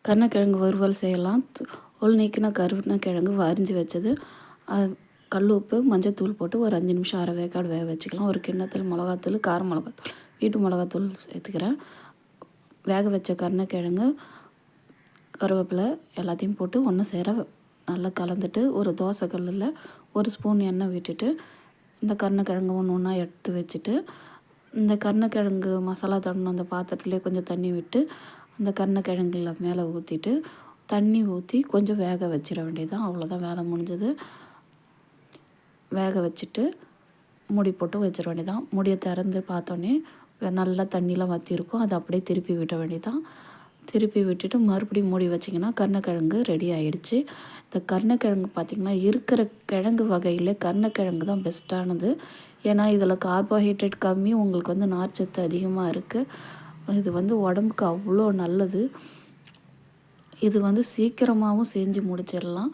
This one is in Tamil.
கருணக்கிழங்கு வறுவல் செய்யலாம். தோல் நீக்கின கருணக்கிழங்கு அரிஞ்சு வச்சது, கல் உப்பு மஞ்சத்தூள் போட்டு ஒரு 5 நிமிஷம் அரை வேக்காடு வேக வச்சுக்கலாம். ஒரு கிண்ணத்தில் மிளகாத்தூள், கார மிளகாத்தூள், வீட்டு மிளகாத்தூள் சேர்த்துக்கிறேன். வேக வச்ச கருணக்கிழங்கு, கருவேப்பிலை எல்லாத்தையும் போட்டு ஒன்று சேர நல்லா கலந்துட்டு, ஒரு தோசை கல்லில் ஒரு ஸ்பூன் எண்ணெய் விட்டுட்டு இந்த கருணக்கிழங்கு ஒன்று ஒன்றா எடுத்து வச்சுட்டு, இந்த கருணக்கிழங்கு மசாலா தடவின அந்த பாத்திரத்துலேயே கொஞ்சம் தண்ணி விட்டு அந்த கருணக்கிழங்குல மேலே ஊற்றிட்டு தண்ணி ஊற்றி கொஞ்சம் வேக வச்சிட வேண்டியதுதான். அவ்வளோதான், வேலை முடிஞ்சது. வேக வச்சுட்டு மூடி போட்டு வச்சிட வேண்டியதான். மூடியை திறந்து பார்த்தோன்னே நல்லா தண்ணிலாம் வற்றிருக்கும். அதை அப்படியே திருப்பி விட வேண்டியதான். திருப்பி விட்டுட்டு மறுபடியும் மூடி வச்சிங்கன்னா கருணக்கிழங்கு ரெடி ஆகிடுச்சு. இந்த கருணக்கிழங்கு பார்த்திங்கன்னா இருக்கிற கிழங்கு வகையில் கருணக்கிழங்கு தான் பெஸ்ட்டானது. ஏன்னா இதில் கார்போஹைட்ரேட் கம்மி, உங்களுக்கு நார்ச்சத்து அதிகமாக இருக்குது. இது உடம்புக்கு அவ்வளோ நல்லது. இது சீக்கிரமாகவும் செஞ்சு முடிச்சிடலாம்.